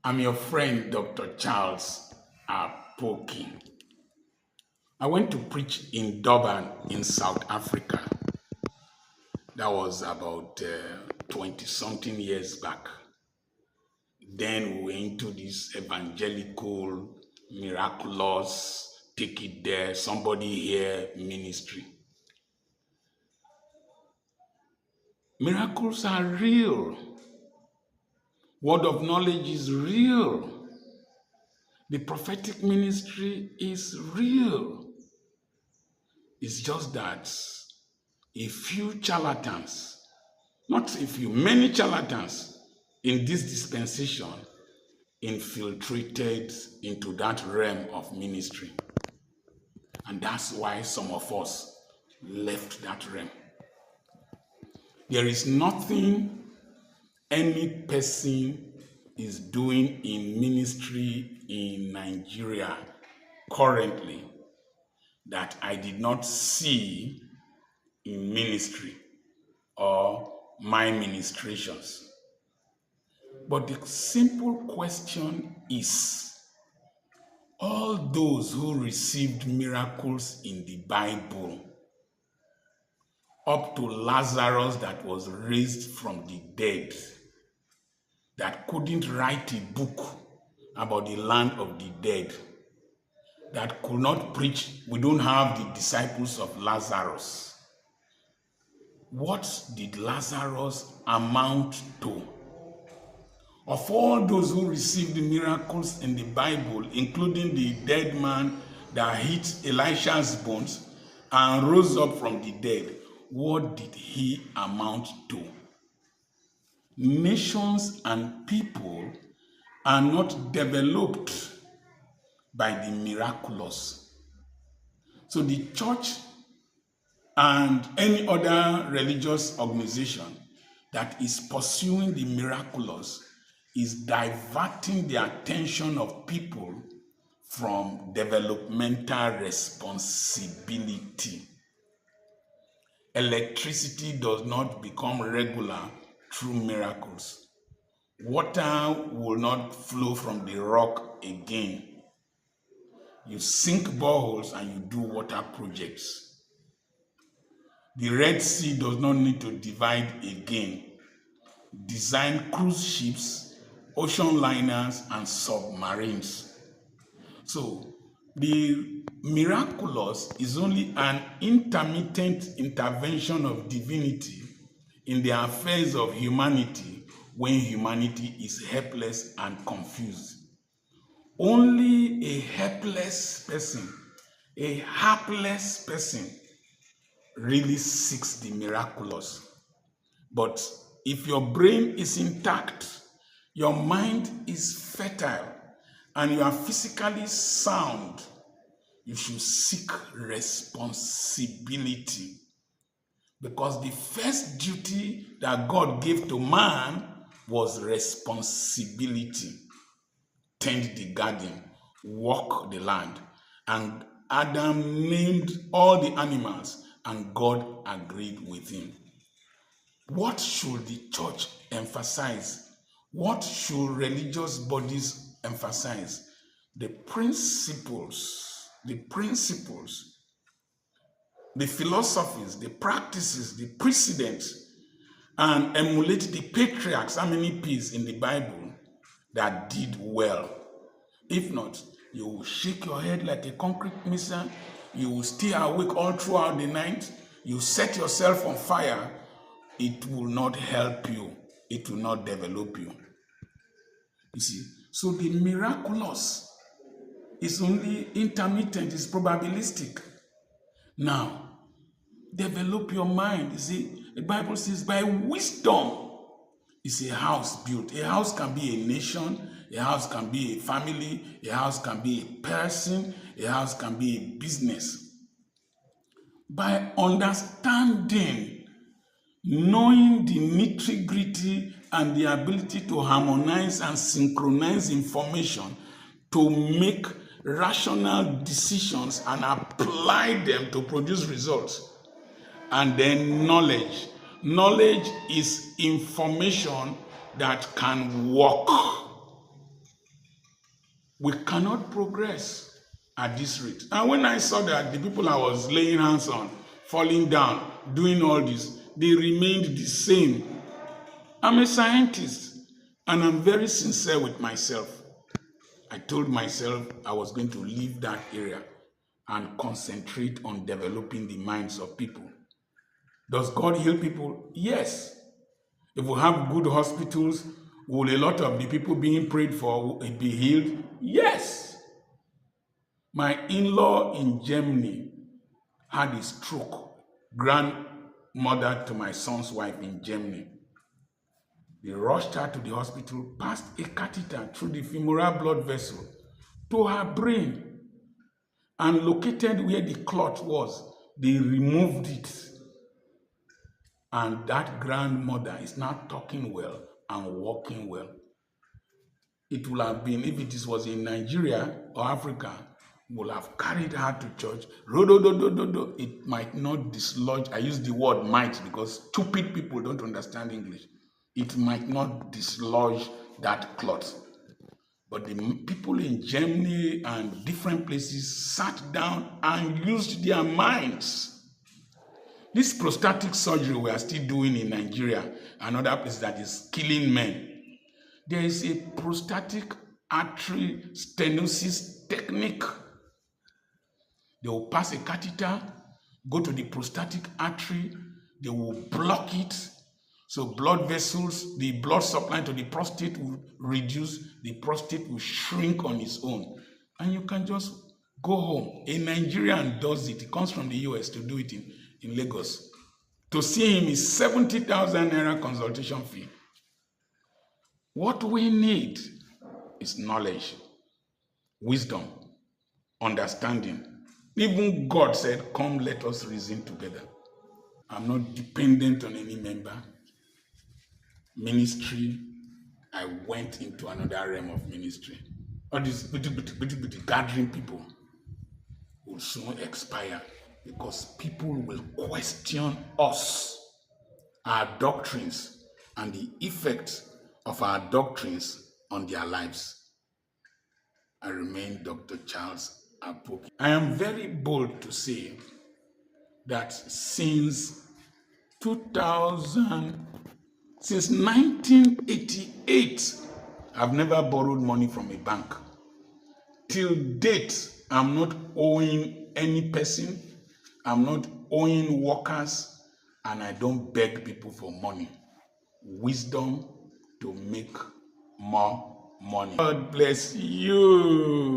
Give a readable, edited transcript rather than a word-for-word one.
I'm your friend, Dr. Charles Apoki. I went to preach in Durban in South Africa. That was about 20-something years back. Then we went into this evangelical, miraculous, take it there, somebody here ministry. Miracles are real. Word of knowledge is real. The prophetic ministry is real. It's just that a few charlatans, not a few, many charlatans in this dispensation infiltrated into that realm of ministry. And that's why some of us left that realm. There is nothing any person is doing in ministry in Nigeria currently that I did not see in ministry or my ministrations. But the simple question is, all those who received miracles in the Bible, up to Lazarus that was raised from the dead, that couldn't write a book about the land of the dead, that could not preach, we don't have the disciples of Lazarus. What did Lazarus amount to? Of all those who received the miracles in the Bible, including the dead man that hit Elisha's bones and rose up from the dead, what did he amount to? Nations and people are not developed by the miraculous. So the church and any other religious organization that is pursuing the miraculous is diverting the attention of people from developmental responsibility. Electricity does not become regular through miracles. Water will not flow from the rock again. You sink boreholes and you do water projects. The Red Sea does not need to divide again. Design cruise ships, ocean liners, and submarines. So the miraculous is only an intermittent intervention of divinity in the affairs of humanity when humanity is helpless and confused. Only a helpless person, a hapless person really seeks the miraculous. But if your brain is intact, your mind is fertile, and you are physically sound, you should seek responsibility. Because the first duty that God gave to man was responsibility. Tend the garden, walk the land. And Adam named all the animals, and God agreed with him. What should the church emphasize? What should religious bodies emphasize? The principles, the philosophies, the practices, the precedents, and emulate the patriarchs, how many P's in the Bible, that did well. If not, you will shake your head like a concrete missile, you will stay awake all throughout the night, you set yourself on fire. It will not help you. It will not develop you. You see, so the miraculous is only intermittent, it's probabilistic. Now, develop your mind. You see, the Bible says by wisdom is a house built. A house can be a nation, a house can be a family, a house can be a person, a house can be a business. By understing, knowing the nitty-gritty and the ability to harmonize and synchronize information to make rational decisions and apply them to produce results. And then knowledge. Knowledge is information that can work. We cannot progress at this rate. And when I saw that the people I was laying hands on, falling down, doing all this, they remained the same. I'm a scientist and I'm very sincere with myself. I told myself I was going to leave that area and concentrate on developing the minds of people. Does God heal people? Yes. If we have good hospitals, will a lot of the people being prayed for be healed? Yes. My in-law in Germany had a stroke. Grandmother to my son's wife in Germany. They rushed her to the hospital, passed a catheter through the femoral blood vessel to her brain, and located where the clot was. They removed it. And that grandmother is now talking well and walking well. It would have been, if it was in Nigeria or Africa, would have carried her to church. It might not dislodge. I use the word might because stupid people don't understand English. It might not dislodge that cloth. But the people in Germany and different places sat down and used their minds. This prostatic surgery we are still doing in Nigeria and other places that is killing men. There is a prostatic artery stenosis technique. They will pass a catheter, go to the prostatic artery, they will block it. So blood vessels, the blood supply to the prostate will reduce, the prostate will shrink on its own. And you can just go home. A Nigerian does it. He comes from the US to do it in Lagos. To see him is 70,000 naira consultation fee. What we need is knowledge, wisdom, understanding. Even God said, come, let us reason together. I'm not dependent on any member. Ministry, I went into another realm of ministry. All these gathering people will soon expire because people will question us, our doctrines, and the effect of our doctrines on their lives. I remain Dr. Charles Apoki. I am very bold to say that since 1988, I've never borrowed money from a bank. Till date, I'm not owing any person, I'm not owing workers, and I don't beg people for money. Wisdom to make more money. God bless you.